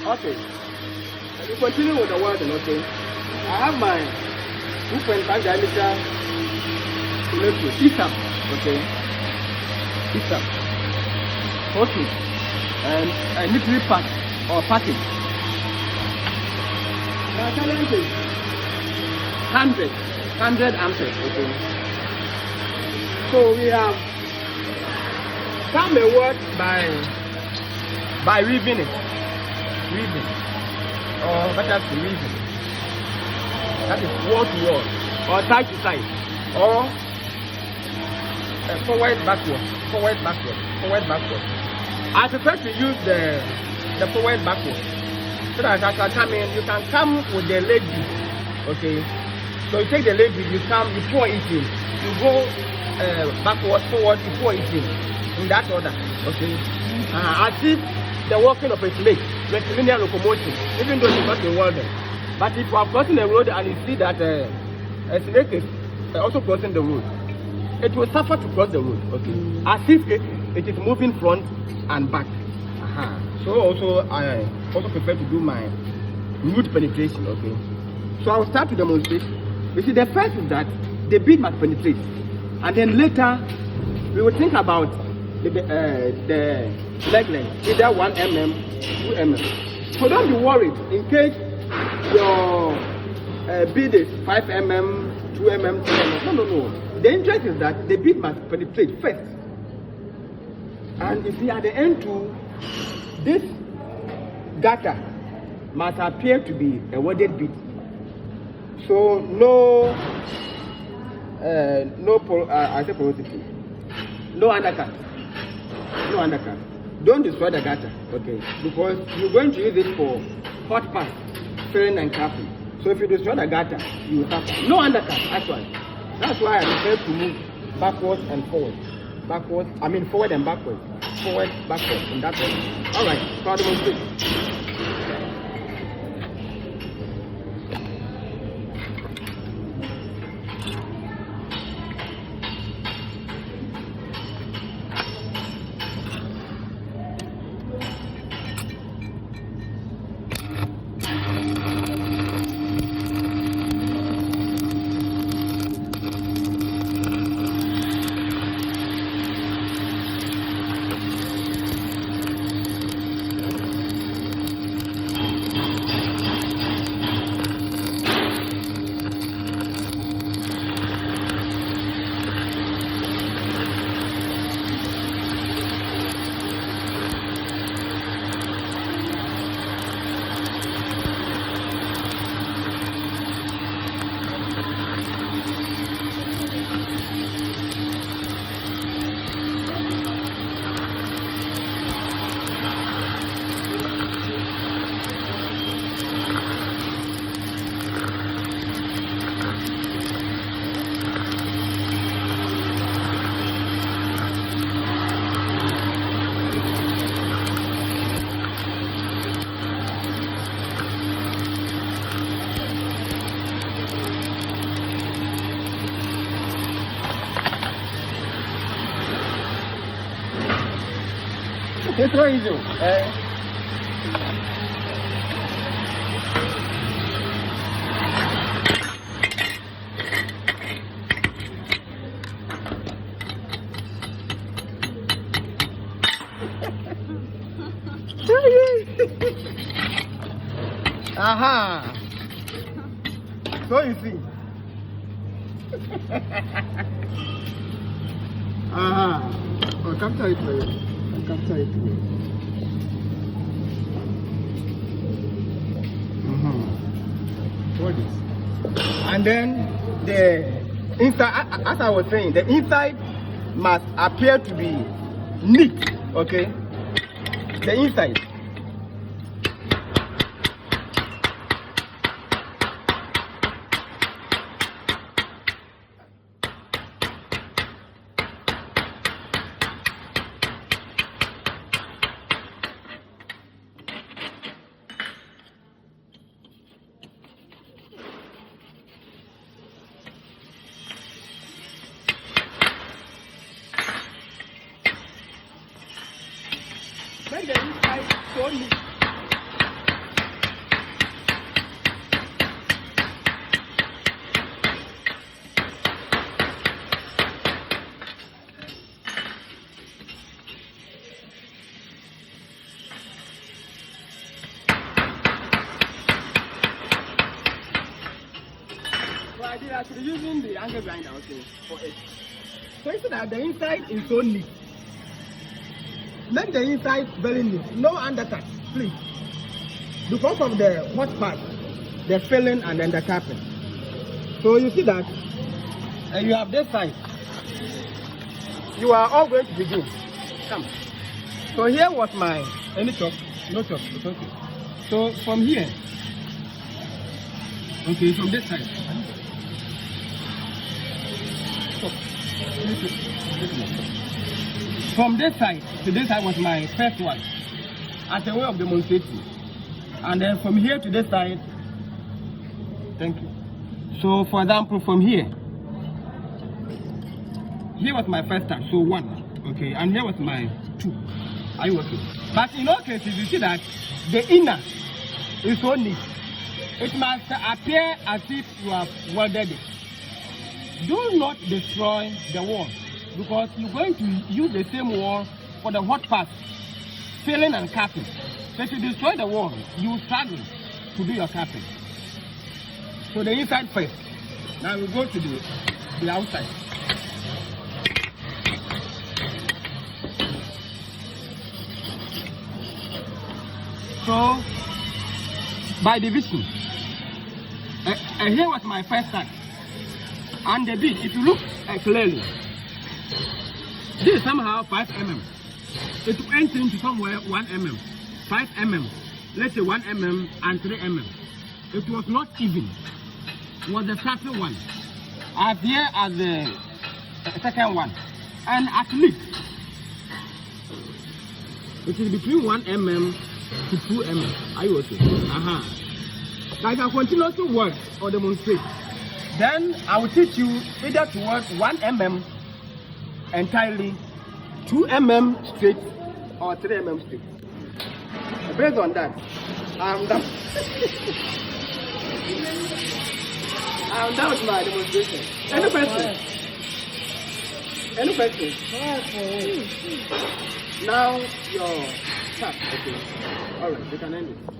Okay. We continue with the welding, okay? I have my 2.5 diameter electrode, Esab, okay? Esab. Okay. And a little pack or package. My current is 100 amperes, okay? So we have come a word by weaving it. Weaving. Or better to weaving. That is wall to wall. Or side to side. Or forward, backward. Forward, backward. Forward, backward. I prefer to use the forward, backward. So that as I come in, you can come with the leg bead. Okay? So you take the leg bead, you pour it in. You go backward, forward, you pour it in that order. Okay? As if the working of a snake, rectilinear locomotion, even though it's not a welder. But if you are crossing the road and you see that a snake is also crossing the road, it will suffer to cross the road. Okay? As if it is moving front and back. So also I also prefer to do my root penetration. Okay? So I will start to demonstrate. You see, the first is that the bead must penetrate, and then later we will think about the leg length, either 1 mm, 2 mm. So don't be worried in case your bead is 5 mm, 2 mm, 3 mm. No. The interest is that the bead must penetrate first. And you see, at the end too, this gutter must appear to be a welded bead. So I say porosity. No undercut. No undercut. Don't destroy the gutter, okay? Because you're going to use it for hot pass, filling and capping. So if you destroy the gutter, you will suffer. No undercut, actually. That's why I prefer to move backwards and forward. Forward and backwards. Forward, backwards, in that way. Alright, so I'll demonstrate. It's very easy. Aha! So you see. Aha! I'll capture it for you. Capture it. What is? And then the inside, as I was saying, the inside must appear to be neat. Okay, the inside. Make the inside see, I should be using the angle grinder also for it. So you see that the inside is so neat. Make the inside very neat. No undercut, please. Because of the hot part, the filling and then the capping. So you see that you have this side. You are all going to begin. Come. So here was my any chop, no chop, it's okay. So from here, okay, from this side. From this side to this side was my first one, as a way of demonstrating. And then from here to this side, thank you. So for example, from here was my first touch, so 1, okay, and here was my 2. Are you okay? But in all cases, you see that the inner is so neat. It must appear as if you have welded it. Do not destroy the wall, because you're going to use the same wall for the hot part, filling and capping. So if you destroy the wall, you struggle to do your capping. So the inside first. Now we go to the outside. So by division, here was my first touch. And the bead, if you look clearly, this is somehow 5 mm. It went into somewhere 1 mm, 5 mm, let's say 1 mm and 3 mm. It was not even. It was the starting one. As here as the second one. And at least, it is between 1 mm to 2 mm. Are you okay? Now you can continue to work or demonstrate. Then I will teach you either to work 1 mm entirely, 2 mm straight, or 3 mm straight. Based on that, I'm done. I'm done with my demonstration. Any questions? Any questions? Now your start. Okay. Alright, we can end it.